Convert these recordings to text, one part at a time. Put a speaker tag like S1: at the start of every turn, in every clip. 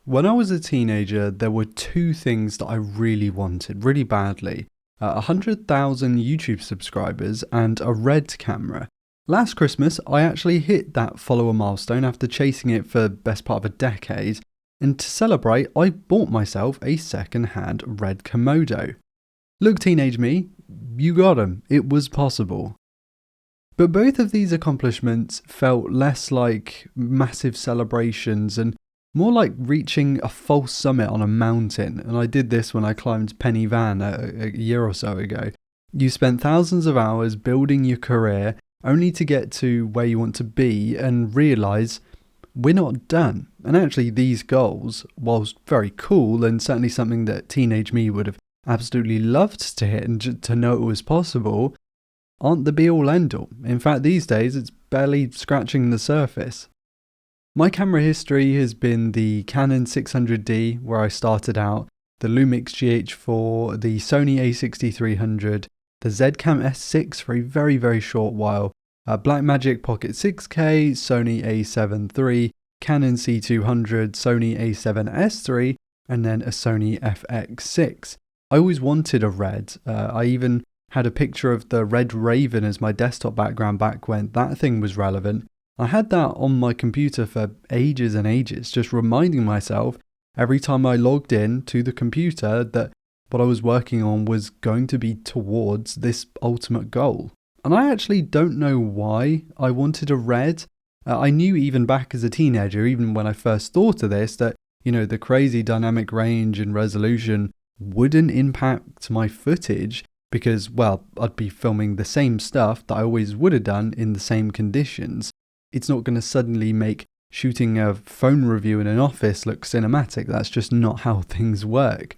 S1: When I was a teenager, there were two things that I really wanted, really badly. 100,000 YouTube subscribers and a Red camera. Last Christmas, I actually hit that follower milestone after chasing it for the best part of a decade, and to celebrate, I bought myself a second-hand Red Komodo. Look, teenage me, you got 'em. It was possible. But both of these accomplishments felt less like massive celebrations and more like reaching a false summit on a mountain, and I did this when I climbed Penny Van a year or so ago. You spent thousands of hours building your career only to get to where you want to be and realise we're not done. And actually these goals, whilst very cool and certainly something that teenage me would have absolutely loved to hit and to know it was possible, aren't the be-all end-all. In fact, these days it's barely scratching the surface. My camera history has been the Canon 600D, where I started out, the Lumix GH4, the Sony a6300, the Zcam S6 for a very, very short while, Blackmagic Pocket 6K, Sony a7 III, Canon C200, Sony a7S III, and then a Sony FX6. I always wanted a Red. I even had a picture of the Red Raven as my desktop background back when that thing was relevant. I had that on my computer for ages and ages, just reminding myself every time I logged in to the computer that what I was working on was going to be towards this ultimate goal. And I actually don't know why I wanted a Red. I knew even back as a teenager, even when I first thought of this, that, the crazy dynamic range and resolution wouldn't impact my footage because, well, I'd be filming the same stuff that I always would have done in the same conditions. It's not going to suddenly make shooting a phone review in an office look cinematic. That's just not how things work.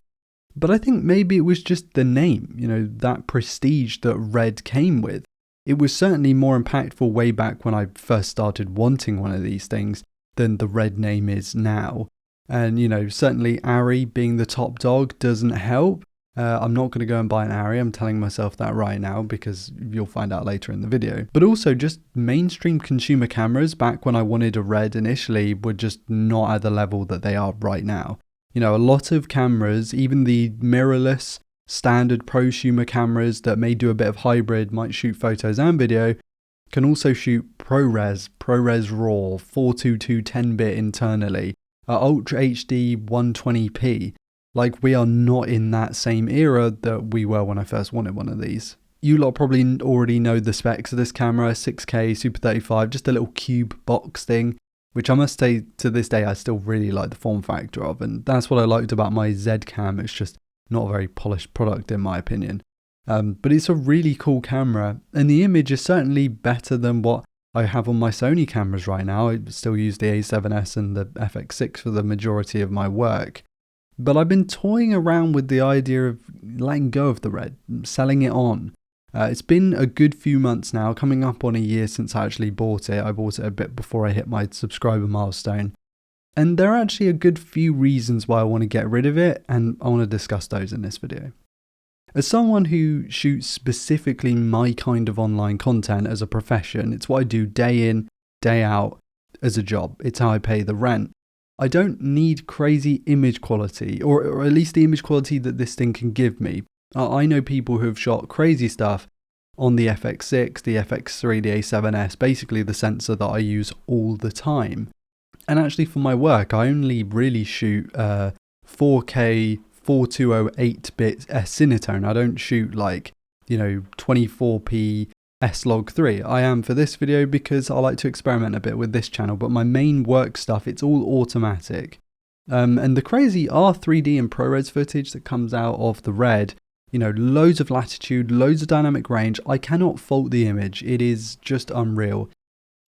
S1: But I think maybe it was just the name, that prestige that Red came with. It was certainly more impactful way back when I first started wanting one of these things than the Red name is now. And, certainly Arri being the top dog doesn't help. I'm not going to go and buy an Arri, I'm telling myself that right now because you'll find out later in the video. But also just mainstream consumer cameras back when I wanted a Red initially were just not at the level that they are right now. A lot of cameras, even the mirrorless standard prosumer cameras that may do a bit of hybrid, might shoot photos and video, can also shoot ProRes RAW, 422 10-bit internally, Ultra HD 120p. Like, we are not in that same era that we were when I first wanted one of these. You lot probably already know the specs of this camera, 6K, Super 35, just a little cube box thing, which I must say to this day I still really like the form factor of, and that's what I liked about my Zcam. It's just not a very polished product in my opinion. But it's a really cool camera, and the image is certainly better than what I have on my Sony cameras right now. I still use the A7S and the FX6 for the majority of my work. But I've been toying around with the idea of letting go of the Red, selling it on. It's been a good few months now, coming up on a year since I actually bought it. I bought it a bit before I hit my subscriber milestone. And there are actually a good few reasons why I want to get rid of it, and I want to discuss those in this video. As someone who shoots specifically my kind of online content as a profession, it's what I do day in, day out as a job. It's how I pay the rent. I don't need crazy image quality, or at least the image quality that this thing can give me. I know people who have shot crazy stuff on the FX6, the FX3, the A7S, basically the sensor that I use all the time. And actually for my work, I only really shoot 4K 4208 bit Cinetone. I don't shoot 24p S-Log3. I am for this video because I like to experiment a bit with this channel, but my main work stuff, it's all automatic. And the crazy R3D and ProRes footage that comes out of the Red, loads of latitude, loads of dynamic range. I cannot fault the image. It is just unreal.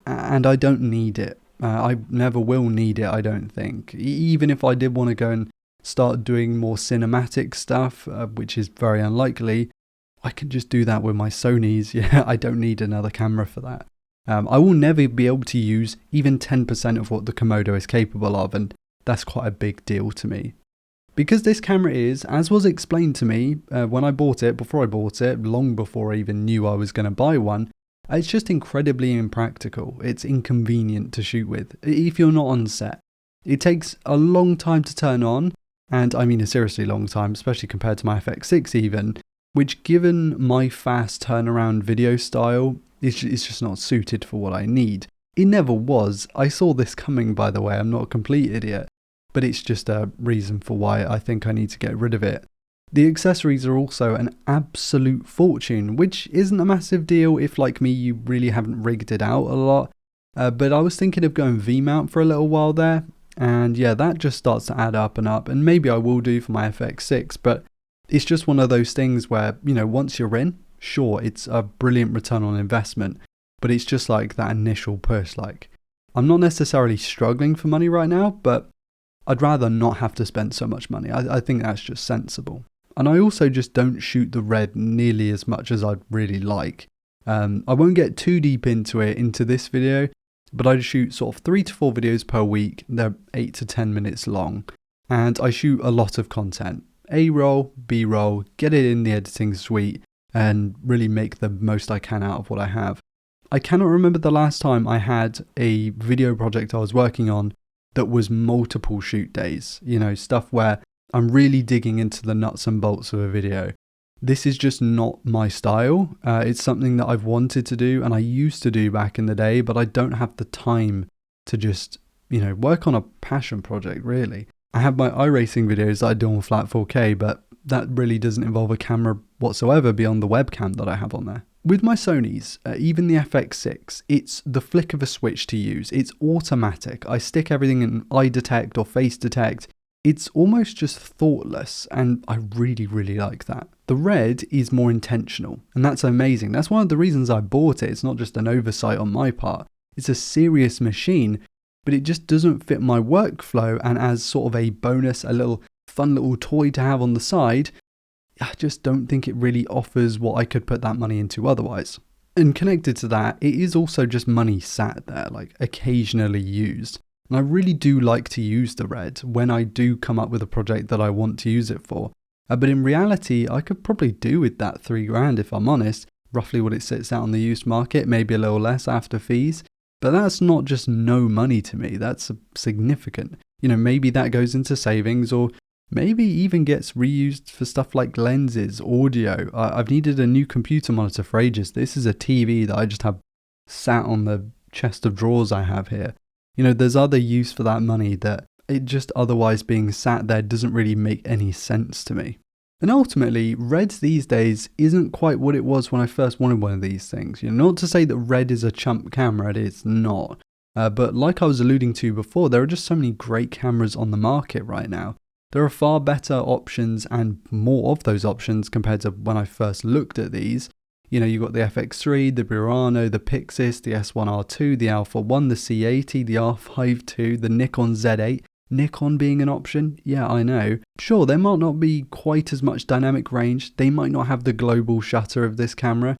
S1: And I don't need it. I never will need it, I don't think. Even if I did want to go and start doing more cinematic stuff, which is very unlikely, I can just do that with my Sonys. Yeah, I don't need another camera for that. I will never be able to use even 10% of what the Komodo is capable of, and that's quite a big deal to me. Because this camera is, as was explained to me when I bought it, before I bought it, long before I even knew I was going to buy one, it's just incredibly impractical. It's inconvenient to shoot with, if you're not on set. It takes a long time to turn on, and I mean a seriously long time, especially compared to my FX6 even, which given my fast turnaround video style, is just not suited for what I need. It never was. I saw this coming, by the way, I'm not a complete idiot, but it's just a reason for why I think I need to get rid of it. The accessories are also an absolute fortune, which isn't a massive deal if, like me, you really haven't rigged it out a lot. But I was thinking of going V-mount for a little while there, and yeah, that just starts to add up, and maybe I will do for my FX6, but it's just one of those things where, you know, once you're in, sure, it's a brilliant return on investment, but it's just like that initial push. Like, I'm not necessarily struggling for money right now, but I'd rather not have to spend so much money. I think that's just sensible. And I also just don't shoot the Red nearly as much as I'd really like. I won't get too deep into this video, but I shoot sort of 3 to 4 videos per week. They're 8 to 10 minutes long, and I shoot a lot of content. A-roll, B-roll, get it in the editing suite, and really make the most I can out of what I have. I cannot remember the last time I had a video project I was working on that was multiple shoot days. You know, stuff where I'm really digging into the nuts and bolts of a video. This is just not my style. It's something that I've wanted to do and I used to do back in the day, but I don't have the time to just, you know, work on a passion project really. I have my iRacing videos that I do on flat 4K, but that really doesn't involve a camera whatsoever beyond the webcam that I have on there. With my Sonys, even the FX6, it's the flick of a switch to use. It's automatic. I stick everything in eye detect or face detect. It's almost just thoughtless, and I really, really like that. The Red is more intentional, and that's amazing. That's one of the reasons I bought it. It's not just an oversight on my part. It's a serious machine, but it just doesn't fit my workflow, and as sort of a bonus, a little fun little toy to have on the side, I just don't think it really offers what I could put that money into otherwise. And connected to that, it is also just money sat there, like occasionally used. And I really do like to use the Red when I do come up with a project that I want to use it for. But in reality, I could probably do with that $3,000 if I'm honest, roughly what it sits out on the used market, maybe a little less after fees. But that's not just no money to me, that's significant. You know, maybe that goes into savings, or maybe even gets reused for stuff like lenses, audio. I've needed a new computer monitor for ages. This is a TV that I just have sat on the chest of drawers I have here. You know, there's other use for that money that it just otherwise being sat there doesn't really make any sense to me. And ultimately, Red these days isn't quite what it was when I first wanted one of these things. You know, not to say that Red is a chump camera, it is not. But like I was alluding to before, there are just so many great cameras on the market right now. There are far better options and more of those options compared to when I first looked at these. You know, you've got the FX3, the Burano, the Pixis, the S1R2, the Alpha 1, the C80, the R5 II, the Nikon Z8. Nikon being an option? Yeah, I know. Sure, there might not be quite as much dynamic range. They might not have the global shutter of this camera.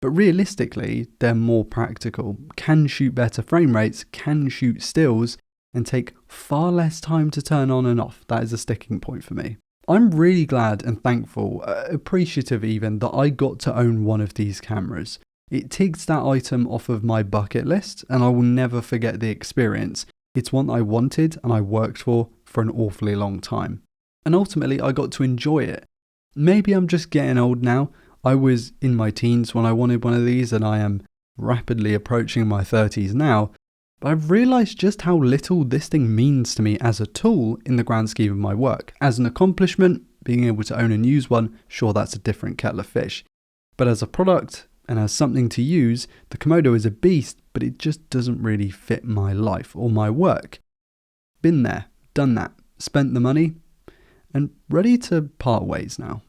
S1: But realistically, they're more practical, can shoot better frame rates, can shoot stills, and take far less time to turn on and off. That is a sticking point for me. I'm really glad and thankful, appreciative even, that I got to own one of these cameras. It ticks that item off of my bucket list, and I will never forget the experience. It's one I wanted and I worked for an awfully long time. And ultimately, I got to enjoy it. Maybe I'm just getting old now. I was in my teens when I wanted one of these, and I am rapidly approaching my 30s now. But I've realised just how little this thing means to me as a tool in the grand scheme of my work. As an accomplishment, being able to own and use one, sure, that's a different kettle of fish. But as a product and as something to use, the Komodo is a beast, but it just doesn't really fit my life or my work. Been there, done that, spent the money, and ready to part ways now.